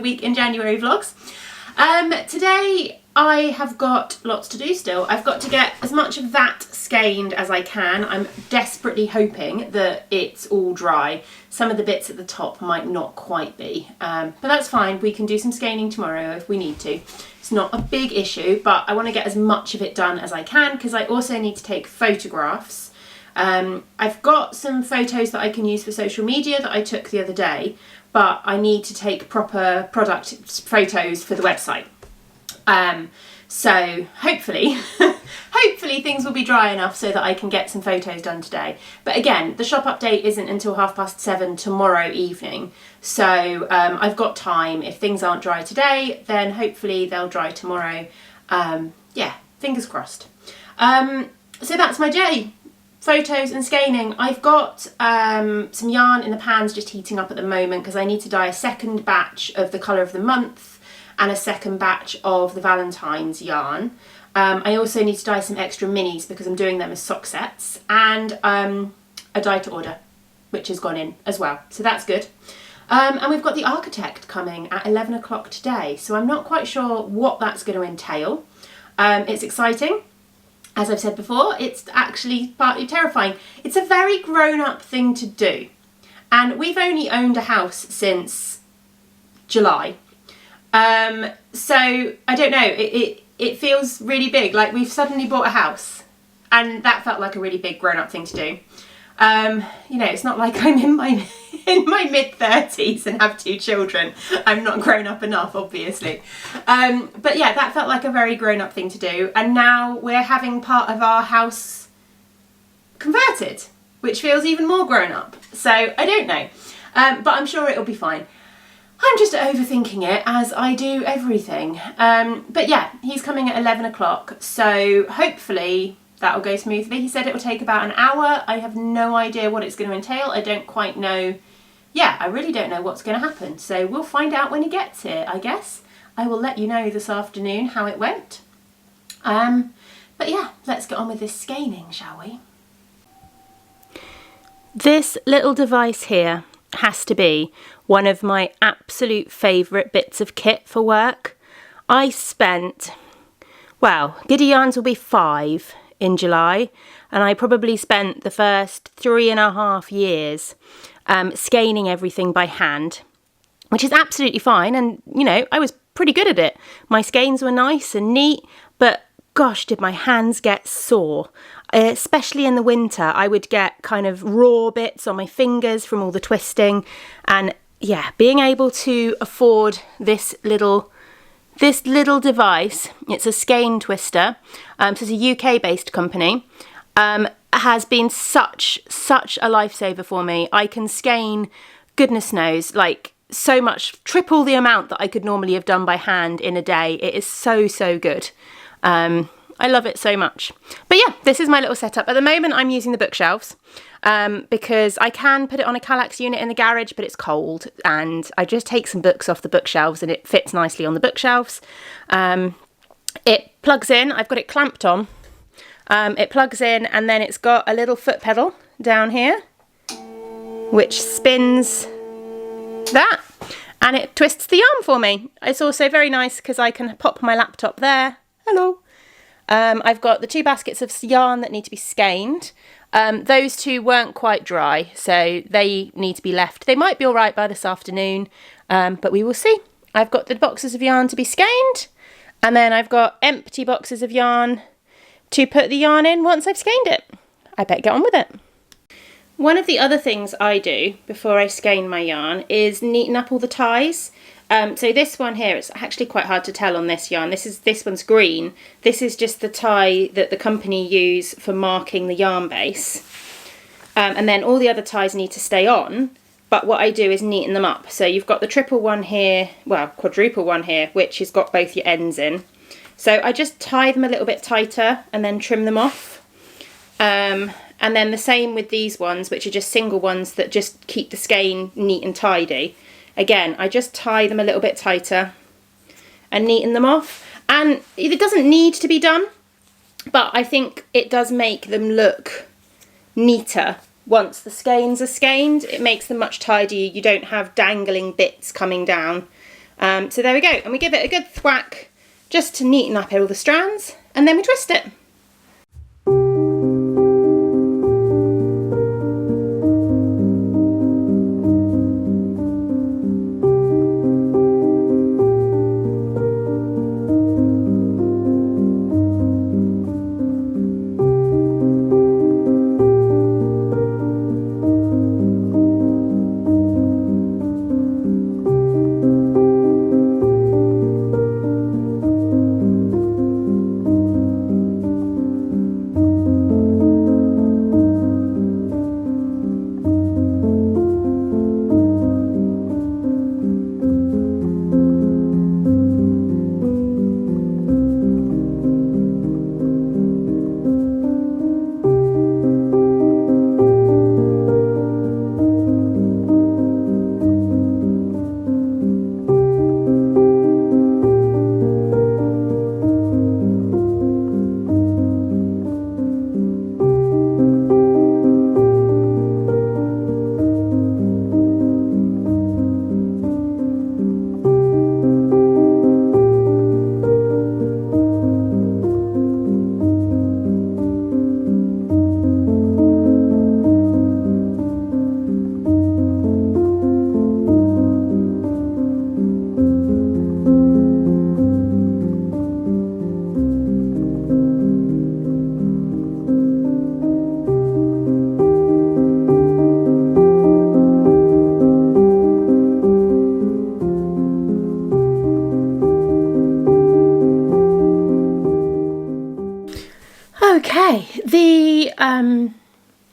week in January vlogs. Today I have got lots to do still. I've got to get as much of that skeined as I can. I'm desperately hoping that it's all dry. Some of the bits at the top might not quite be, but that's fine. We can do some skeining tomorrow if we need to. It's not a big issue, but I want to get as much of it done as I can because I also need to take photographs. I've got some photos that I can use for social media that I took the other day, but I need to take proper product photos for the website. So hopefully, hopefully things will be dry enough so that I can get some photos done today. But again, the shop update isn't until 7:30 tomorrow evening. So I've got time. If things aren't dry today, then hopefully they'll dry tomorrow. Yeah, fingers crossed. So that's my day. Photos and skeining. I've got some yarn in the pans just heating up at the moment because I need to dye a second batch of the colour of the month and a second batch of the Valentine's yarn. I also need to dye some extra minis because I'm doing them as sock sets, and a dye to order which has gone in as well, so that's good. And we've got the architect coming at 11 o'clock today, so I'm not quite sure what that's going to entail. It's exciting. As I've said before, it's actually partly terrifying. It's a very grown-up thing to do. And we've only owned a house since July. So, I don't know, it feels really big. Like we've suddenly bought a house. And that felt like a really big grown-up thing to do. You know, it's not like I'm in my mid-30s and have 2 children. I'm not grown up enough, obviously. But yeah, that felt like a very grown-up thing to do. And now we're having part of our house converted, which feels even more grown-up. So I don't know, but I'm sure it'll be fine. I'm just overthinking it, as I do everything. But yeah, he's coming at 11 o'clock, so hopefully that'll go smoothly. He said it will take about an hour. I have no idea what it's going to entail. I don't quite know. Yeah, I really don't know what's going to happen. So we'll find out when he gets here, I guess. I will let you know this afternoon how it went. But yeah, let's get on with this skeining, shall we? This little device here has to be one of my absolute favourite bits of kit for work. I spent, well, Giddy yarns will be 5 in July, and I probably spent the first 3.5 years skeining everything by hand, which is absolutely fine, and you know, I was pretty good at it. My skeins were nice and neat, but gosh, did my hands get sore. Especially in the winter, I would get kind of raw bits on my fingers from all the twisting, and yeah, being able to afford this little device, it's a skein twister, so it's a UK-based company, has been such a lifesaver for me. I can skein, goodness knows, like so much, triple the amount that I could normally have done by hand in a day. It is so good. I love it so much. But yeah, this is my little setup. At the moment, I'm using the bookshelves because I can put it on a Kallax unit in the garage, but it's cold, and I just take some books off the bookshelves and it fits nicely on the bookshelves. It plugs in. I've got it clamped on. It plugs in, and then it's got a little foot pedal down here, which spins that, and it twists the yarn for me. It's also very nice because I can pop my laptop there. Hello. I've got the 2 baskets of yarn that need to be skeined. Those 2 weren't quite dry, so they need to be left. They might be all right by this afternoon, but we will see. I've got the boxes of yarn to be skeined, and then I've got empty boxes of yarn to put the yarn in once I've skeined it. I better get on with it. One of the other things I do before I skein my yarn is neaten up all the ties. So this one here, it's actually quite hard to tell on this yarn. This one's green. This is just the tie that the company use for marking the yarn base. And then all the other ties need to stay on, but what I do is neaten them up. So you've got the triple one here, well, quadruple one here, which has got both your ends in. So I just tie them a little bit tighter and then trim them off. And then the same with these ones, which are just single ones that just keep the skein neat and tidy. Again, I just tie them a little bit tighter and neaten them off. And it doesn't need to be done, but I think it does make them look neater once the skeins are skeined. It makes them much tidier. You don't have dangling bits coming down. So there we go, and we give it a good thwack just to neaten up all the strands, and then we twist it. Okay, the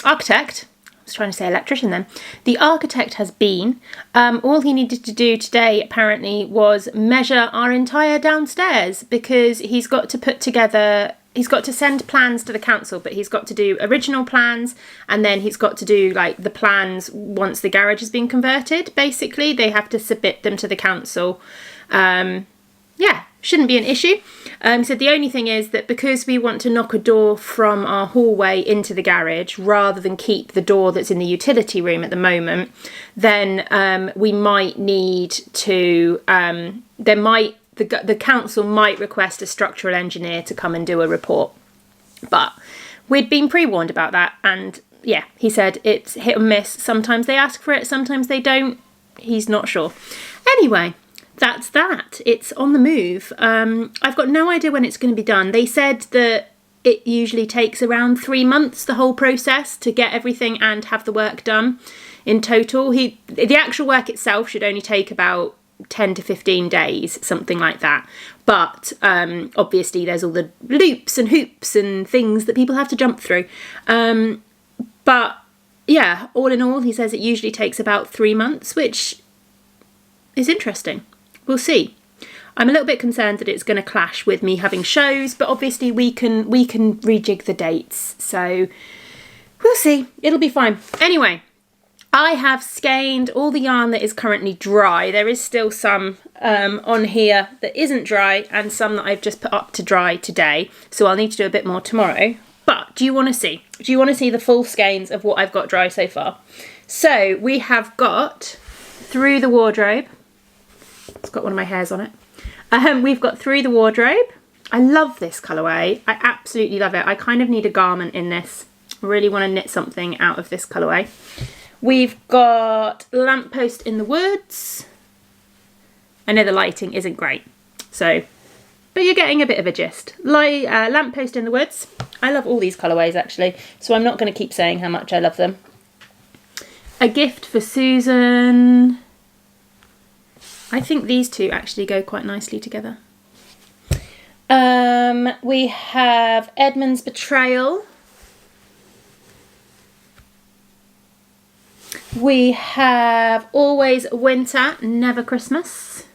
architect, I was trying to say electrician then, the architect has been, all he needed to do today apparently was measure our entire downstairs, because he's got to put together, he's got to send plans to the council, but he's got to do original plans, and then he's got to do like the plans once the garage has been converted. Basically, they have to submit them to the council. Yeah, shouldn't be an issue. So the only thing is that because we want to knock a door from our hallway into the garage rather than keep the door that's in the utility room at the moment, then we might need to, the council might request a structural engineer to come and do a report. But we'd been pre-warned about that, and yeah, he said it's hit or miss. Sometimes they ask for it, sometimes they don't. He's not sure. Anyway, that's that. It's on the move. I've got no idea when it's going to be done. They said that it usually takes around 3 months, the whole process, to get everything and have the work done in total. The actual work itself should only take about 10 to 15 days, something like that. But obviously there's all the loops and hoops and things that people have to jump through. But yeah, all in all, he says it usually takes about 3 months, which is interesting. We'll see. I'm a little bit concerned that it's going to clash with me having shows, but obviously we can rejig the dates. So we'll see. It'll be fine. Anyway, I have skeined all the yarn that is currently dry. There is still some on here that isn't dry, and some that I've just put up to dry today. So I'll need to do a bit more tomorrow. But do you want to see? Do you want to see the full skeins of what I've got dry so far? So we have got Through the Wardrobe. It's got one of my hairs on it. We've got Through the Wardrobe. I love this colourway. I absolutely love it. I kind of need a garment in this. I really want to knit something out of this colourway. We've got Lamppost in the Woods. I know the lighting isn't great, but you're getting a bit of a gist. Lamppost in the Woods. I love all these colourways actually, so I'm not going to keep saying how much I love them. A Gift for Susan. I think these two actually go quite nicely together. We have Edmund's Betrayal. We have Always Winter, Never Christmas.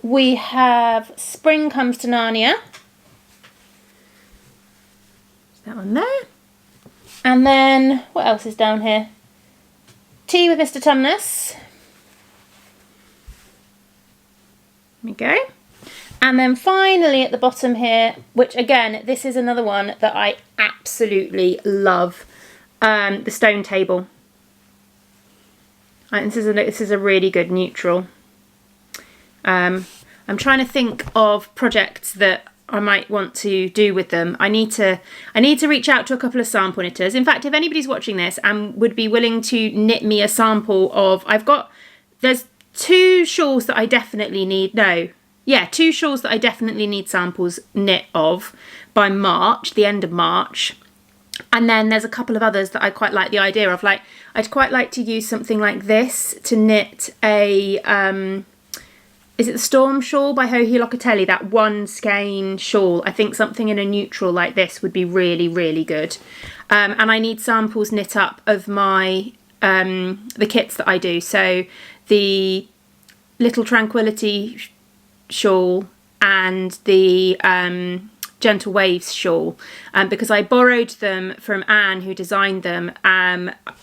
We have Spring Comes to Narnia. Is that one there? And then, what else is down here? Tea with Mr. Tumnus. There we go. And then finally at the bottom here, which again, this is another one that I absolutely love, the Stone Table. This is a really good neutral. I'm trying to think of projects that I might want to do with them. I need to reach out to a couple of sample knitters. In fact, if anybody's watching this and would be willing to knit me a sample of, there's 2 shawls that I definitely need. No, yeah, 2 shawls that I definitely need samples knit of by March, the end of March. And then there's a couple of others that I quite like the idea of. Like, I'd quite like to use something like this to knit a, is it the Storm Shawl by Joji Locatelli? That 1 skein shawl. I think something in a neutral like this would be really, really good. And I need samples knit up of my, the kits that I do. So the Little Tranquility shawl and the Gentle Waves shawl, because I borrowed them from Anne, who designed them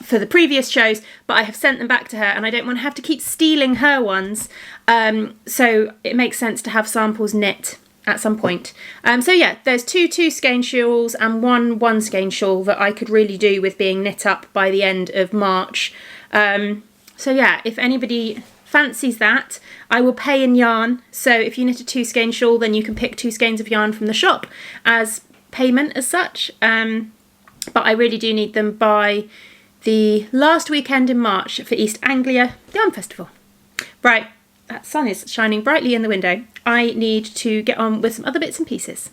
for the previous shows, but I have sent them back to her and I don't want to have to keep stealing her ones, so it makes sense to have samples knit at some point. So yeah, there's 2 skein shawls and 1 skein shawl that I could really do with being knit up by the end of March. So yeah, if anybody fancies that, I will pay in yarn. So if you knit a 2 skein shawl, then you can pick 2 skeins of yarn from the shop as payment as such. But I really do need them by the last weekend in March for East Anglia Yarn Festival. Right, that sun is shining brightly in the window. I need to get on with some other bits and pieces.